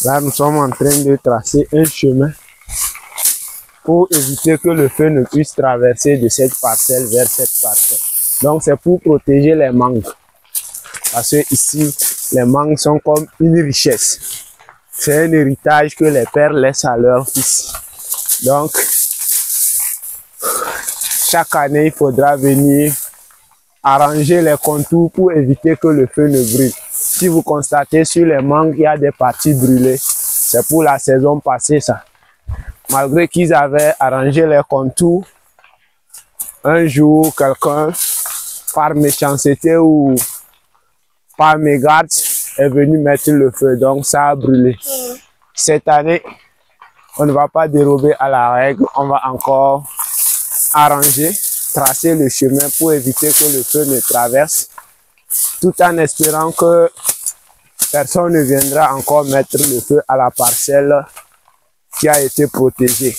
Là, nous sommes en train de tracer un chemin pour éviter que le feu ne puisse traverser de cette parcelle vers cette parcelle. Donc, c'est pour protéger les mangues. Parce que ici, les mangues sont comme une richesse. C'est un héritage que les pères laissent à leurs fils. Donc, chaque année, il faudra venir arranger les contours pour éviter que le feu ne brûle. Si vous constatez sur les mangues, il y a des parties brûlées. C'est pour la saison passée, ça. Malgré qu'ils avaient arrangé les contours, un jour, quelqu'un, par méchanceté ou par mégarde, est venu mettre le feu. Donc, ça a brûlé. Cette année, on ne va pas dérober à la règle. On va encore arranger, tracer le chemin pour éviter que le feu ne traverse, tout en espérant que personne ne viendra encore mettre le feu à la parcelle qui a été protégée.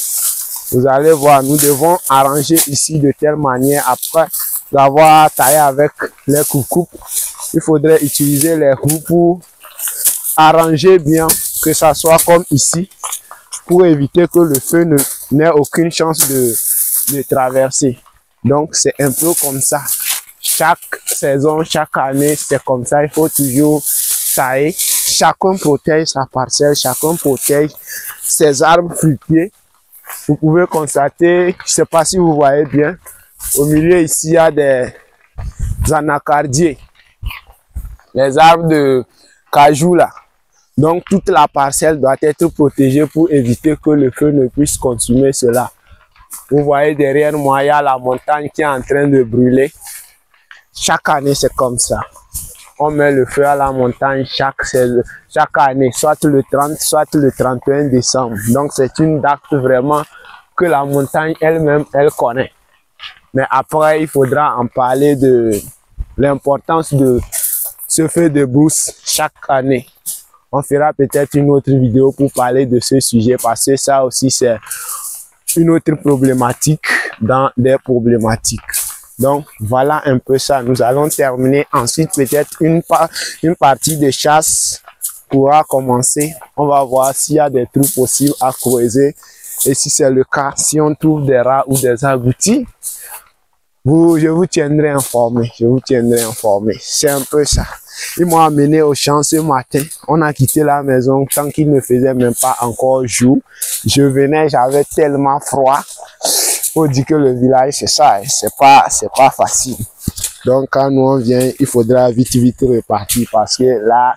Vous allez voir, nous devons arranger ici de telle manière, après l'avoir taillé avec les coups, il faudrait utiliser les roues pour arranger bien, que ça soit comme ici, pour éviter que le feu n'ait aucune chance de traverser. Donc c'est un peu comme ça. Chaque saison, chaque année, c'est comme ça. Il faut toujours tailler. Chacun protège sa parcelle, chacun protège ses arbres fruitiers. Vous pouvez constater, je ne sais pas si vous voyez bien, au milieu ici, il y a des anacardiers, les arbres de cajou là. Donc toute la parcelle doit être protégée pour éviter que le feu ne puisse consumer cela. Vous voyez derrière moi, il y a la montagne qui est en train de brûler. Chaque année, c'est comme ça. On met le feu à la montagne chaque année, soit le 30, soit le 31 décembre. Donc, c'est une date vraiment que la montagne elle-même, elle connaît. Mais après, il faudra en parler de l'importance de ce feu de brousse chaque année. On fera peut-être une autre vidéo pour parler de ce sujet parce que ça aussi, c'est une autre problématique dans des problématiques. Donc voilà un peu ça. Nous allons terminer ensuite peut-être une partie de chasse pourra commencer. On va voir s'il y a des trous possibles à creuser et si c'est le cas, si on trouve des rats ou des agoutis, je vous tiendrai informé. Je vous tiendrai informé. C'est un peu ça. Ils m'ont amené au champ ce matin. On a quitté la maison tant qu'il ne faisait même pas encore jour. Je venais, j'avais tellement froid. Faut dire que le village, c'est ça, c'est pas facile. Donc, quand nous on vient, il faudra vite repartir parce que là,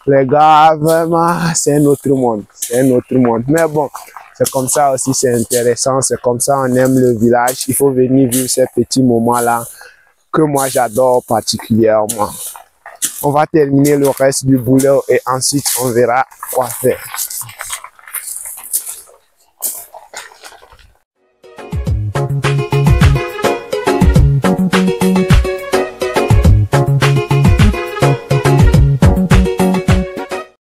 les gars, vraiment, c'est un autre monde. C'est un autre monde. Mais bon, c'est comme ça aussi, c'est intéressant. C'est comme ça, on aime le village. Il faut venir vivre ces petits moments-là que moi, j'adore particulièrement. On va terminer le reste du boulot et ensuite, on verra quoi faire.